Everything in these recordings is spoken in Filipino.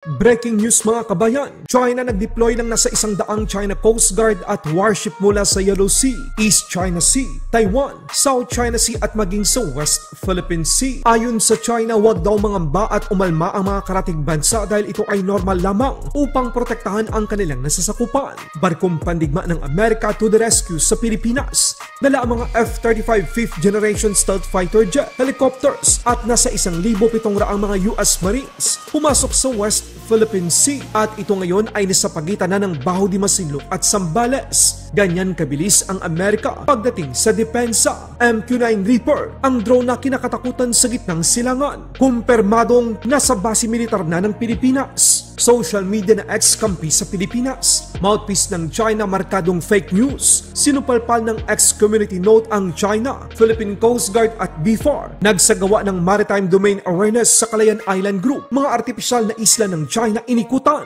Breaking news mga kabayan, China nag-deploy ng nasa 100 China Coast Guard at warship mula sa Yellow Sea, East China Sea, Taiwan, South China Sea at maging sa West Philippine Sea. Ayon sa China, wag daw mangamba at umalma ang mga karatig bansa dahil ito ay normal lamang upang protektahan ang kanilang nasasakupan. Barkong pandigma ng Amerika to the rescue sa Pilipinas. Dala ang mga F-35 5th generation stealth fighter jet, helicopters at nasa 1,700 mga US Marines pumasok sa West Philippine Sea at ito ngayon ay nasa pagitan na ng Baho de Masinloc at Zambales. Ganyan kabilis ang Amerika pagdating sa depensa. MQ-9 Reaper, ang drone na kinakatakutan sa gitnang silangan. Kumpirmadong nasa base militar na ng Pilipinas. Social media na ex-kampi sa Pilipinas. Mouthpiece ng China markadong fake news. Sinupalpal ng ex-community note ang China, Philippine Coast Guard at BFAR. Nagsagawa ng Maritime Domain Awareness sa Calayan Island Group. Mga artipisyal na isla ng China inikutan.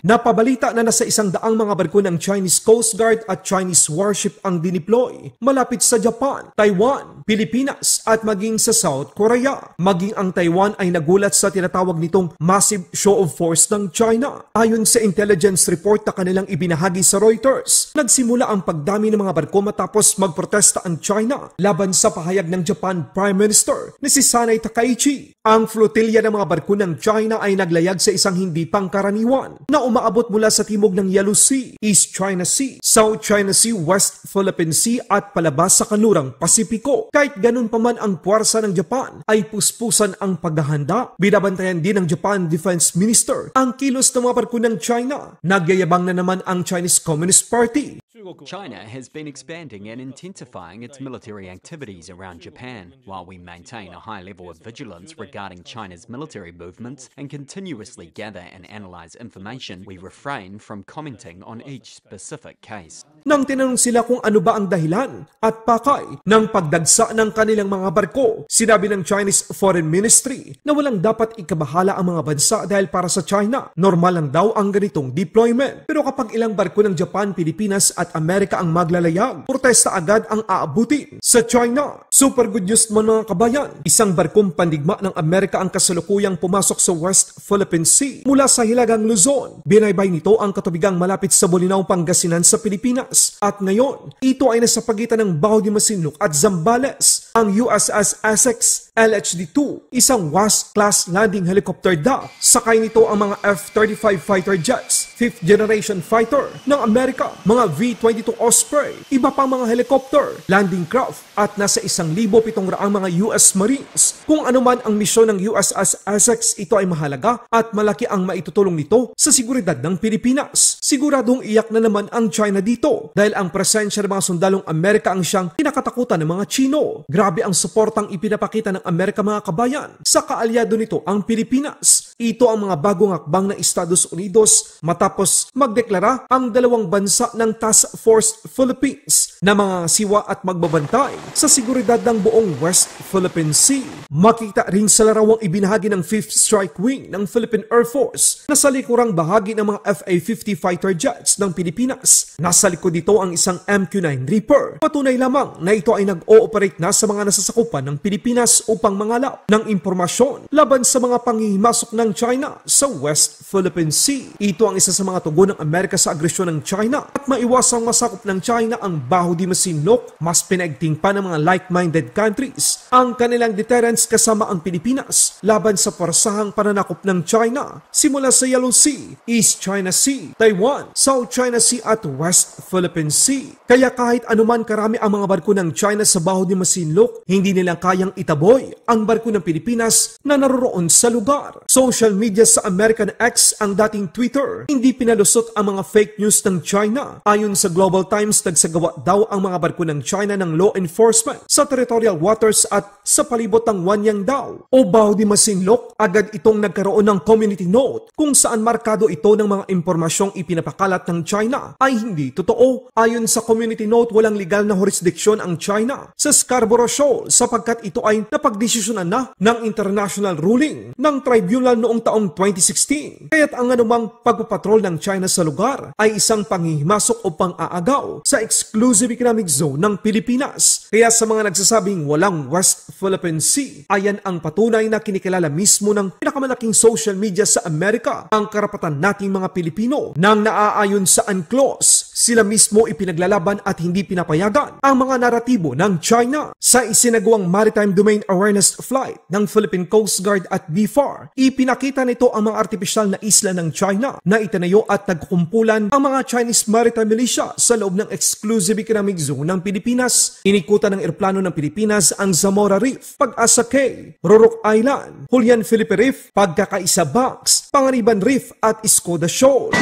Napabalita na nasa 100 mga barko ng Chinese Coast Guard at Chinese warship ang dineploy malapit sa Japan, Taiwan, Pilipinas at maging sa South Korea. Maging ang Taiwan ay nagulat sa tinatawag nitong massive show of force ng China. Ayon sa intelligence report na kanilang ibinahagi sa Reuters, nagsimula ang pagdami ng mga barko matapos magprotesta ang China laban sa pahayag ng Japan Prime Minister na si Sanay Takaichi. Ang flotilya ng mga barko ng China ay naglayag sa isang hindi pangkaraniwan na umaabot mula sa timog ng Yellow Sea, East China Sea, South China Sea, West Philippine Sea at palabas sa kanlurang Pasipiko. Kahit ganun pa man ang puwersa ng Japan ay puspusan ang paghahanda. Binabantayan din ng Japan Defense Minister ang kilos ng mga barko ng China. Nagyayabang na naman ang Chinese Communist Party. China has been expanding and intensifying its military activities around Japan. While we maintain a high level of vigilance regarding China's military movements and continuously gather and analyze information, we refrain from commenting on each specific case. Nang tinanong sila kung ano ba ang dahilan at pakay ng pagdagsa ng kanilang mga barko, sinabi ng Chinese Foreign Ministry na walang dapat ikabahala ang mga bansa dahil para sa China, normal lang daw ang ganitong deployment. Pero kapag ilang barko ng Japan, Pilipinas at Amerika ang maglalayag, protesta agad ang aabutin sa China. Super good news naman mga kabayan. Isang barkong pandigma ng Amerika ang kasalukuyang pumasok sa West Philippine Sea mula sa Hilagang Luzon. Binaybay nito ang katubigang malapit sa Bolinao, Pangasinan sa Pilipinas. At ngayon, ito ay nasa pagitan ng Baho de Masinloc at Zambales. Ang USS Essex LHD-2, isang WASP-class landing helicopter da. Sakay nito ang mga F-35 fighter jets, 5th generation fighter ng Amerika, mga V-22 Osprey, iba pang mga helicopter, landing craft, at nasa 1,700 mga US Marines. Kung ano man ang misyon ng USS Essex, ito ay mahalaga at malaki ang maitutulong nito sa seguridad ng Pilipinas. Siguradong iyak na naman ang China dito dahil ang presensya ng mga sundalong Amerika ang siyang kinakatakutan ng mga Chino. Grabe ang suportang ipinapakita ng Amerika mga kabayan. Sa kaalyado nito ang Pilipinas. Ito ang mga bagong hakbang ng Estados Unidos matapos magdeklara ang dalawang bansa ng Task Force Philippines na mga siwa at magbabantay sa seguridad ng buong West Philippine Sea. Makita rin sa larawang ibinahagi ng 5th Strike Wing ng Philippine Air Force na sa likurang bahagi ng mga FA-50 fighter jets ng Pilipinas. Nasa likod dito ang isang MQ-9 Reaper. Patunay lamang na ito ay nag-ooperate na sa mga nasasakupan ng Pilipinas upang mangalap ng impormasyon laban sa mga panghihimasok ng China sa West Philippine Sea. Ito ang isa sa mga tugon ng Amerika sa agresyon ng China at maiwasang masakop ng China ang Baho de Masinloc. Mas pinaigting pa ng mga like-minded countries ang kanilang deterrence kasama ang Pilipinas laban sa parsahang pananakop ng China simula sa Yellow Sea, East China Sea, Taiwan, South China Sea at West Philippine Sea. Kaya kahit anuman karami ang mga barko ng China sa Baho de Masinloc, hindi nila kayang itaboy ang barko ng Pilipinas na naroroon sa lugar. Social media sa American X ang dating Twitter, hindi pinalusot ang mga fake news ng China. Ayon sa Global Times, nagsagawa daw ang mga barko ng China ng law enforcement sa territorial waters at sa palibot ng Wanyang daw o Baho de Masinloc. Agad itong nagkaroon ng community note kung saan markado ito ng mga impormasyong ipinapakalat ng China ay hindi totoo. Ayon sa community note, walang legal na jurisdiction ang China sa Scarborough Shoal sapagkat ito ay napagdesisyonan na ng international ruling ng tribunal noong taong 2016. Kaya't ang anumang pagpapatrol ng China sa lugar ay isang panghihimasok o pang-aagaw sa exclusive Exclusive Economic Zone ng Pilipinas. Kaya sa mga nagsasabing walang West Philippine Sea, ayan ang patunay na kinikilala mismo ng pinakamalaking social media sa Amerika ang karapatan nating mga Pilipino nang naaayon sa UNCLOS. Sila mismo ipinaglalaban at hindi pinapayagan ang mga naratibo ng China. Sa isinagawang Maritime Domain Awareness Flight ng Philippine Coast Guard at BFAR, ipinakita nito ang mga artipisyal na isla ng China na itinayo at nagkukumpulan ang mga Chinese Maritime Militia sa loob ng Exclusive Economic Zone ng Pilipinas. Inikutan ng eroplano ng Pilipinas ang Zamora Reef, Pag-asa Cay, Rorok Island, Julian Felipe Reef, Pagkakaisa Banks, Panganiban Reef at Escoda Shoal.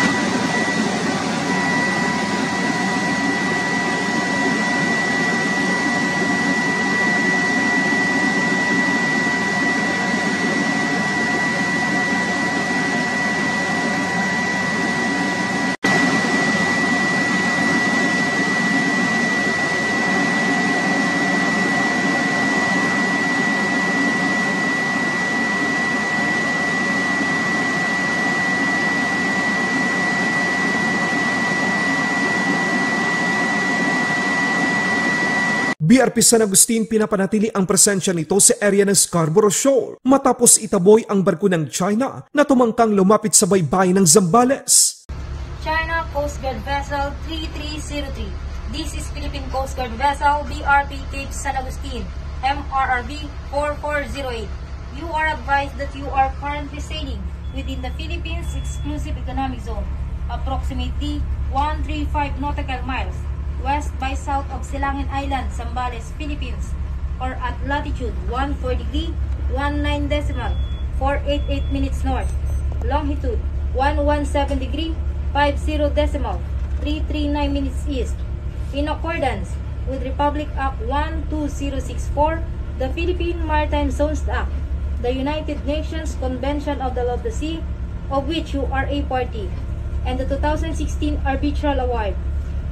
BRP San Agustin pinapanatili ang presensya nito sa area ng Scarborough Shoal matapos itaboy ang barko ng China na tumangkang lumapit sa baybayin ng Zambales. China Coast Guard Vessel 3303. This is Philippine Coast Guard Vessel BRP Cape San Agustin, MRRV 4408. You are advised that you are currently sailing within the Philippines Exclusive Economic Zone, approximately 135 nautical miles west by south of Silangan Island, Zambales, Philippines, or at latitude 14 degree 19 decimal 488 minutes north, longitude 117 degree 50 decimal 339 minutes east. In accordance with Republic Act 12064, the Philippine Maritime Zones Act, the United Nations Convention of the Law of the Sea, of which you are a party, and the 2016 Arbitral Award,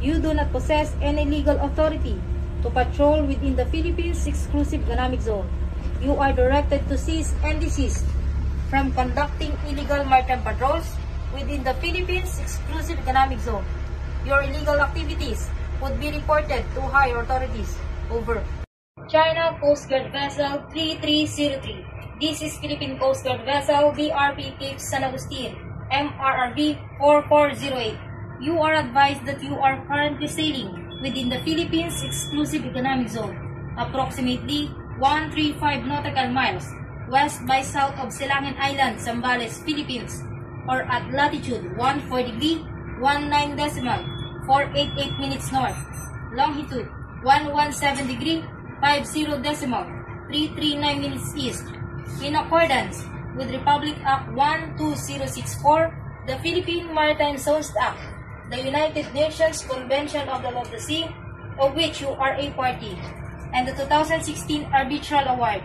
you do not possess any legal authority to patrol within the Philippines Exclusive Economic Zone. You are directed to cease and desist from conducting illegal maritime patrols within the Philippines Exclusive Economic Zone. Your illegal activities would be reported to higher authorities. Over. China Coast Guard Vessel 3303. This is Philippine Coast Guard Vessel BRP Cape San Agustin, MRRV 4408. You are advised that you are currently sailing within the Philippines Exclusive Economic Zone, approximately 135 nautical miles west by south of Silangan Island, Zambales, Philippines, or at latitude 14 degree 19 decimal 488 minutes north, longitude 117 degree 50 decimal 339 minutes east. In accordance with Republic Act 12064, the Philippine Maritime Zones Act, the United Nations Convention of the Law of the Sea, of which you are a party, and the 2016 Arbitral Award,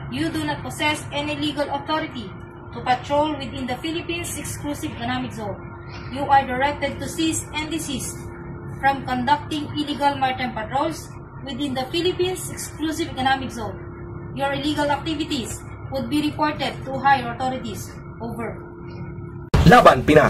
you do not possess any legal authority to patrol within the Philippines Exclusive Economic Zone. You are directed to cease and desist from conducting illegal maritime patrols within the Philippines Exclusive Economic Zone. Your illegal activities would be reported to higher authorities. Over. Laban Pinas.